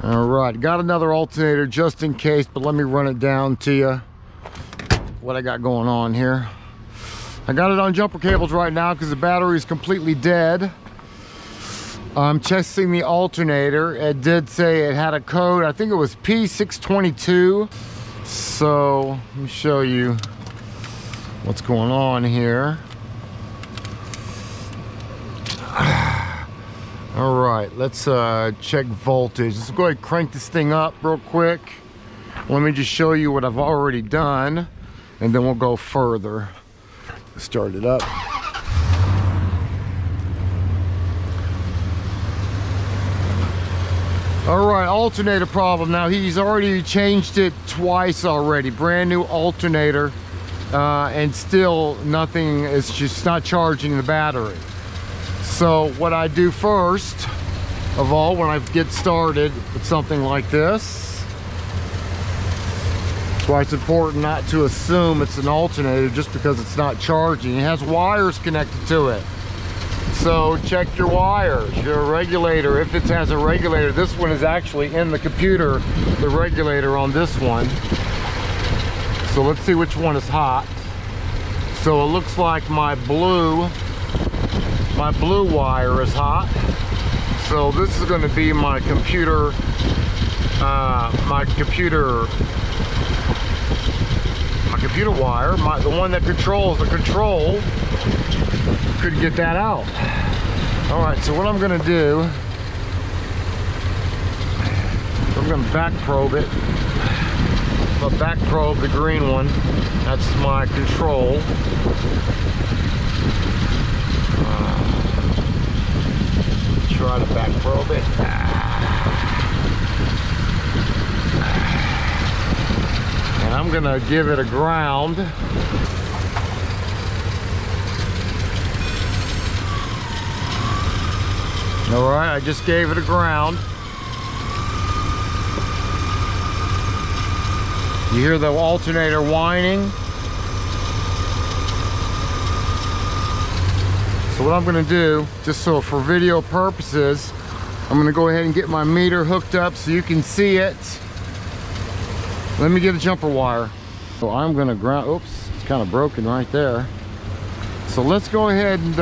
All right, got another alternator just in case, but let me run it down to you what I got going on here. I got it on jumper cables right now because the battery is completely dead. I'm testing the alternator. It did say it had a code. I think it was P622. So let me show you what's going on here. All right, let's check voltage. Let's go ahead and crank this thing up real quick. Let me just show you what I've already done, and then we'll go further. Start it up. All right, alternator problem. Now he's already changed it twice already. Brand new alternator, and still nothing. It's just not charging the battery. So what I do first of all when I get started with something like this, that's why it's important not to assume it's an alternator just because it's not charging. It has wires connected to it. So check your wires, your regulator. If it has a regulator, this one is actually in the computer, the regulator on this one. So let's see which one is hot. So it looks like my blue wire is hot. So this is going to be my computer wire, the one that controls the control. Could get that out. All right, so what I'm going to do, I'm going to back probe it. I'll back probe the green one. That's my control. Try to back probe it. And I'm gonna give it a ground. All right, I just gave it a ground. You hear the alternator whining? So what I'm gonna do, just so for video purposes, I'm gonna go ahead and get my meter hooked up so you can see it. Let me get a jumper wire. So I'm gonna ground, oops, it's kind of broken right there. So let's go ahead and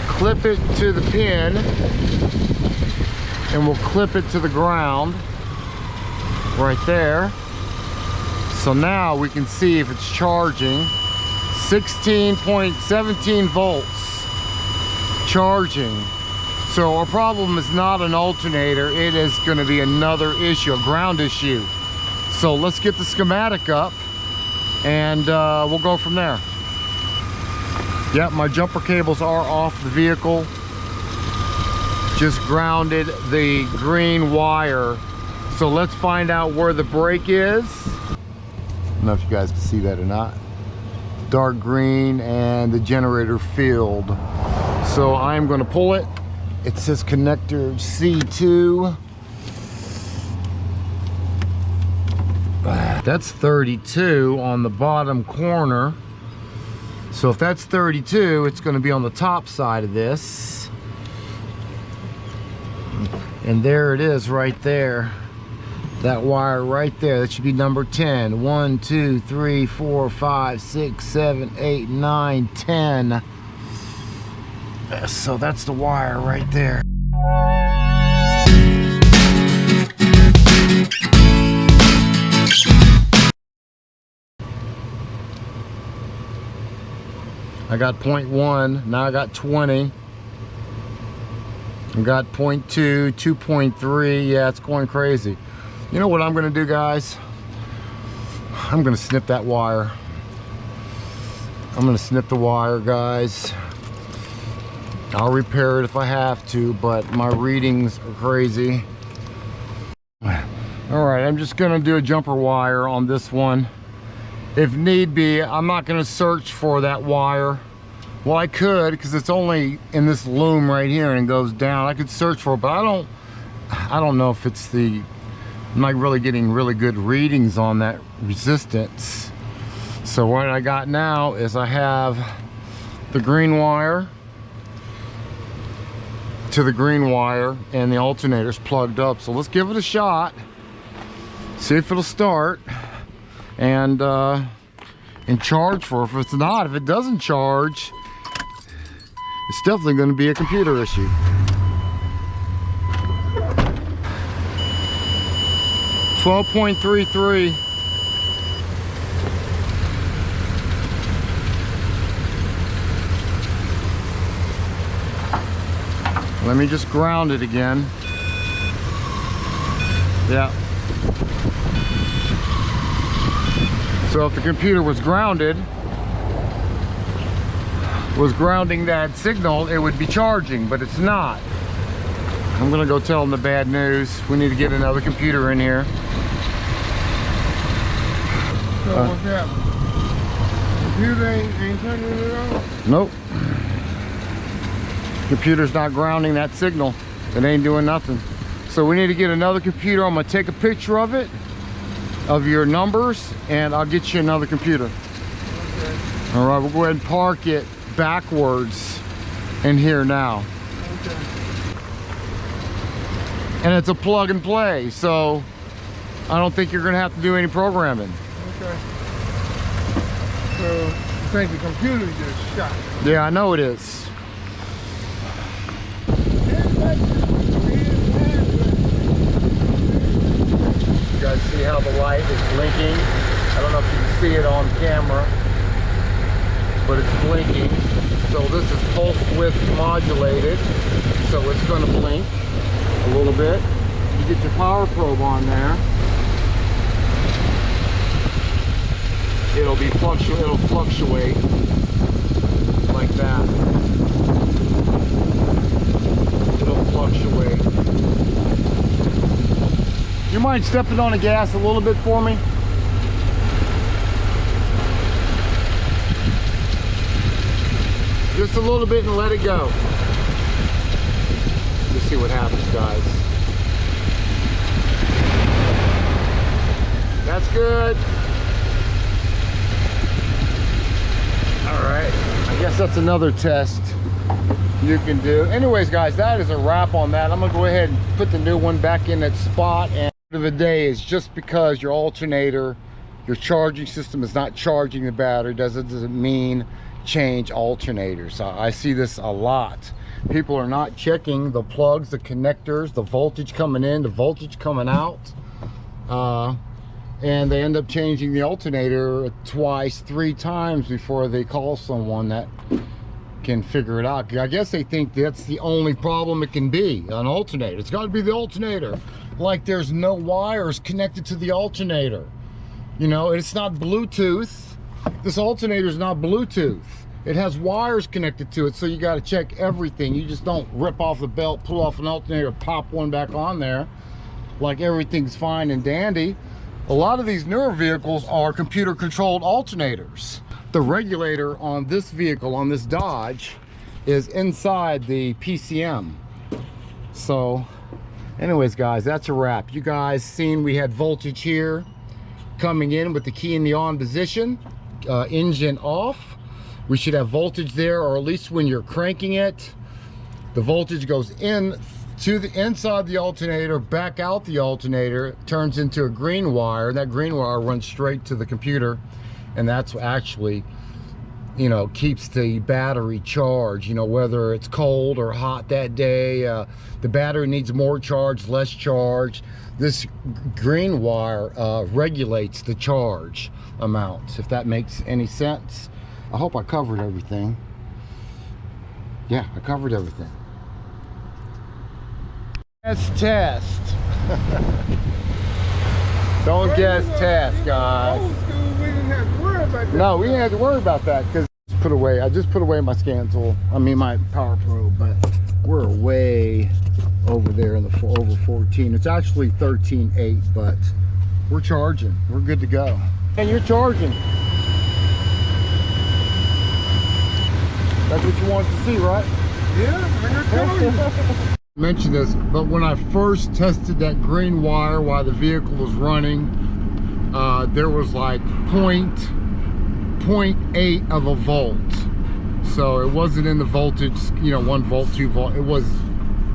clip it to the pin, and we'll clip it to the ground right there. So now we can see if it's charging. 16.17 volts charging. So our problem is not an alternator, it is going to be another issue, a ground issue. So let's get the schematic up and we'll go from there. Yep, my jumper cables are off the vehicle. Just grounded the green wire. So let's find out where the brake is. I don't know if you guys can see that or not. Dark green and the generator field. So I'm going to pull it. It says connector C2. That's 32 on the bottom corner. So if that's 32, it's going to be on the top side of this. And there it is right there. That wire right there, that should be number 10. 1, 2, 3, 4, 5, 6, 7, 8, 9, 10. So that's the wire right there. I got 0.1, now I got 20. I got 0.2, 2.3, yeah, it's going crazy. You know what I'm gonna do, guys? I'm gonna snip that wire. I'm gonna snip the wire, guys. I'll repair it if I have to, but my readings are crazy. All right, I'm just gonna do a jumper wire on this one. If need be, I'm not gonna search for that wire. Well, I could, because it's only in this loom right here and it goes down. I could search for it, but I don't know if it's the, I'm not really getting really good readings on that resistance. So what I got now is I have the green wire to the green wire, and the alternator's plugged up. So let's give it a shot, see if it'll start, and charge for it. If it's not, if it doesn't charge, it's definitely going to be a computer issue. $12.33. Let me just ground it again. Yeah. So if the computer was grounding that signal, it would be charging, but it's not. I'm gonna go tell them the bad news. We need to get another computer in here. So what's happening? Computer ain't turning it on? Nope. Computer's not grounding that signal. It ain't doing nothing. So we need to get another computer. I'm gonna take a picture of it, of your numbers, and I'll get you another computer. Okay. All right, we'll go ahead and park it backwards in here now. Okay. And it's a plug and play, so I don't think you're gonna have to do any programming. Okay. So this ain't the computer you just shot. Yeah, I know it is. You guys see how the light is blinking? I don't know if you can see it on camera, but it's blinking. So this is pulse width modulated, so it's going to blink a little bit. You get your power probe on there. It'll fluctuate like that. It'll fluctuate. You mind stepping on the gas a little bit for me? Just a little bit and let it go. Let's see what happens, guys. That's good. All right, I guess that's another test you can do. Anyways, guys, that is a wrap on that. I'm gonna go ahead and put the new one back in that spot. And the end of the day is just because your alternator, your charging system is not charging the battery doesn't mean change alternators. I see this a lot. People are not checking the plugs, the connectors, the voltage coming in, the voltage coming out, and they end up changing the alternator twice, 3 times before they call someone that can figure it out. I guess they think that's the only problem it can be, an alternator. It's got to be the alternator. Like there's no wires connected to the alternator. You know, it's not Bluetooth. This alternator is not Bluetooth. It has wires connected to it, so you got to check everything. You just don't rip off the belt, pull off an alternator, pop one back on there like everything's fine and dandy. A lot of these newer vehicles are computer controlled alternators. The regulator on this vehicle, on this Dodge, is inside the PCM. So anyways, guys, that's a wrap. You guys seen we had voltage here coming in with the key in the on position, engine off. We should have voltage there, or at least when you're cranking it, the voltage goes in to the inside the alternator, back out the alternator, turns into a green wire. That green wire runs straight to the computer, and that's actually, you know, keeps the battery charged. You know, whether it's cold or hot that day, the battery needs more charge, less charge. This green wire regulates the charge amount, if that makes any sense. I hope I covered everything. Yeah, I covered everything. Guess test. Don't guess test, guys. Old school, we didn't have to worry about that. No, we didn't have to worry about that because I just put away my scan tool. I mean my power probe, but we're way over there in the over 14. It's actually 13.8, but we're charging. We're good to go. And you're charging. That's what you wanted to see, right? Yeah, I told you. Mention this, but when I first tested that green wire while the vehicle was running, there was like 0.8 of a volt. So it wasn't in the voltage, you know, 1 volt, 2 volt. It was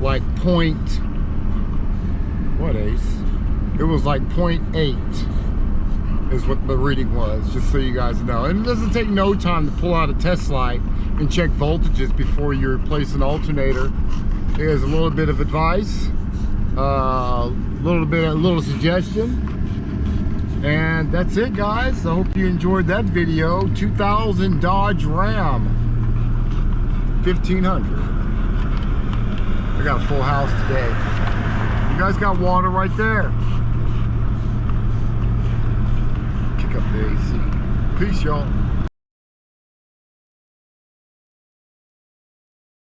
like what Ace? It was like 0.8 is what the reading was, just so you guys know. And it doesn't take no time to pull out a test light and check voltages before you replace an alternator. Here's a little bit of advice, a little suggestion. And that's it, guys. I hope you enjoyed that video. 2000 Dodge Ram 1500. I got a full house today. You guys got water right there. Kick up the AC. Peace, y'all.